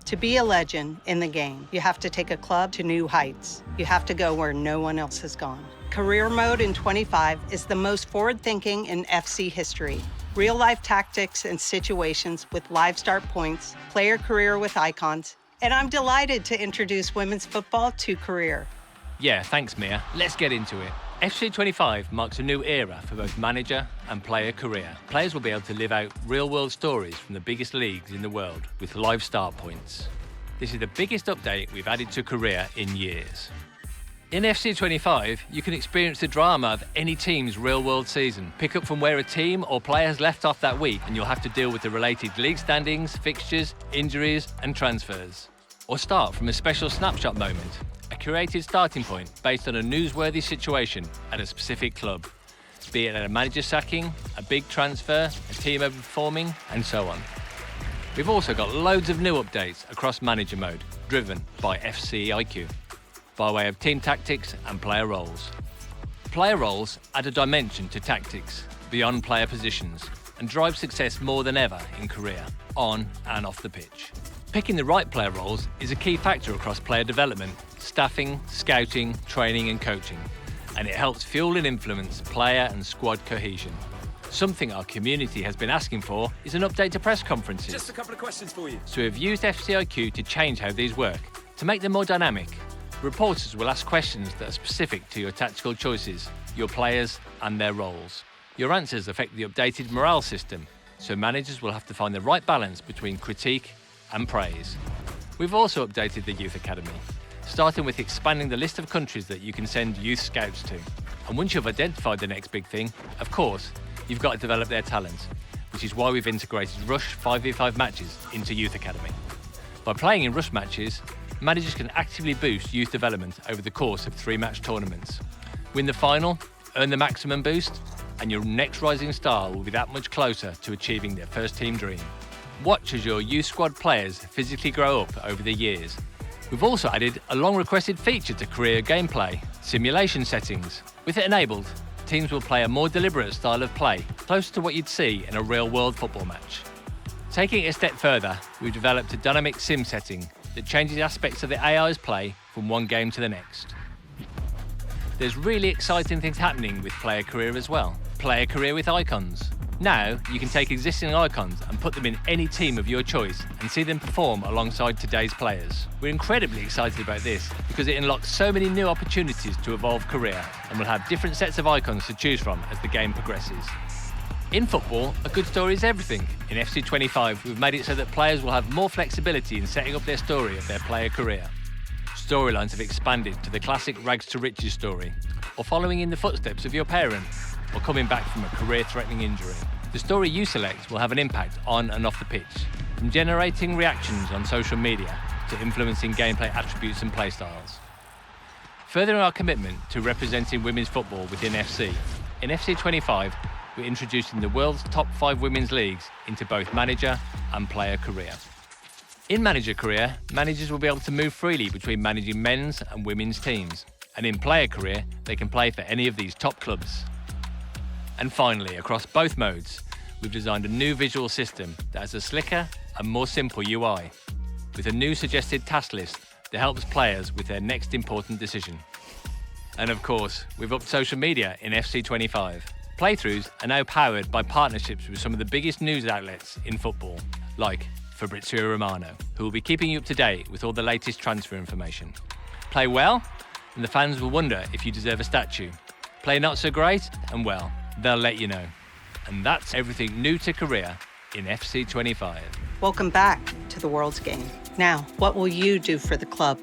To be a legend in the game, you have to take a club to new heights. You have to go where no one else has gone. Career Mode in 25 is the most forward-thinking in FC history. Real-life tactics and situations with live start points, player career with icons, and I'm delighted to introduce women's football to Career. Yeah, thanks, Mia. Let's get into it. FC 25 marks a new era for both manager and player career. Players will be able to live out real-world stories from the biggest leagues in the world with live start points. This is the biggest update we've added to Career in years. In FC 25, you can experience the drama of any team's real-world season. Pick up from where a team or player has left off that week, and you'll have to deal with the related league standings, fixtures, injuries, and transfers. Or start from a special snapshot moment, a curated starting point based on a newsworthy situation at a specific club, be it a manager sacking, a big transfer, a team overperforming, and so on. We've also got loads of new updates across manager mode, driven by FC IQ, by way of team tactics and player roles. Player roles add a dimension to tactics beyond player positions and drive success more than ever in Career, on and off the pitch. Picking the right player roles is a key factor across player development, staffing, scouting, training and coaching, and it helps fuel and influence player and squad cohesion. Something our community has been asking for is an update to press conferences. Just a couple of questions for you. So we've used FCIQ to change how these work, to make them more dynamic. Reporters will ask questions that are specific to your tactical choices, your players and their roles. Your answers affect the updated morale system, so managers will have to find the right balance between critique and praise. We've also updated the Youth Academy, starting with expanding the list of countries that you can send youth scouts to. And once you've identified the next big thing, of course, you've got to develop their talent, which is why we've integrated Rush 5v5 matches into Youth Academy. By playing in Rush matches, managers can actively boost youth development over the course of 3-match tournaments. Win the final, earn the maximum boost, and your next rising star will be that much closer to achieving their first team dream. Watch as your youth squad players physically grow up over the years. We've also added a long-requested feature to Career gameplay, simulation settings. With it enabled, teams will play a more deliberate style of play, closer to what you'd see in a real-world football match. Taking it a step further, we've developed a dynamic sim setting that changes aspects of the AI's play from one game to the next. There's really exciting things happening with Player Career as well. Player Career with icons. Now, you can take existing icons and put them in any team of your choice and see them perform alongside today's players. We're incredibly excited about this because it unlocks so many new opportunities to evolve Career, and we'll have different sets of icons to choose from as the game progresses. In football, a good story is everything. In FC 25, we've made it so that players will have more flexibility in setting up their story of their player career. Storylines have expanded to the classic rags to riches story, or following in the footsteps of your parents, or coming back from a career-threatening injury. The story you select will have an impact on and off the pitch, from generating reactions on social media to influencing gameplay attributes and playstyles. Furthering our commitment to representing women's football within FC, in FC 25, we're introducing the world's top 5 women's leagues into both manager and player career. In manager career, managers will be able to move freely between managing men's and women's teams, and in player career, they can play for any of these top clubs. And finally, across both modes, we've designed a new visual system that has a slicker and more simple UI, with a new suggested task list that helps players with their next important decision. And of course, we've upped social media in FC 25. Playthroughs are now powered by partnerships with some of the biggest news outlets in football, like Fabrizio Romano, who will be keeping you up to date with all the latest transfer information. Play well, and the fans will wonder if you deserve a statue. Play not so great, and well, they'll let you know. And that's everything new to Career in FC 25. Welcome back to the world's game. Now, what will you do for the club?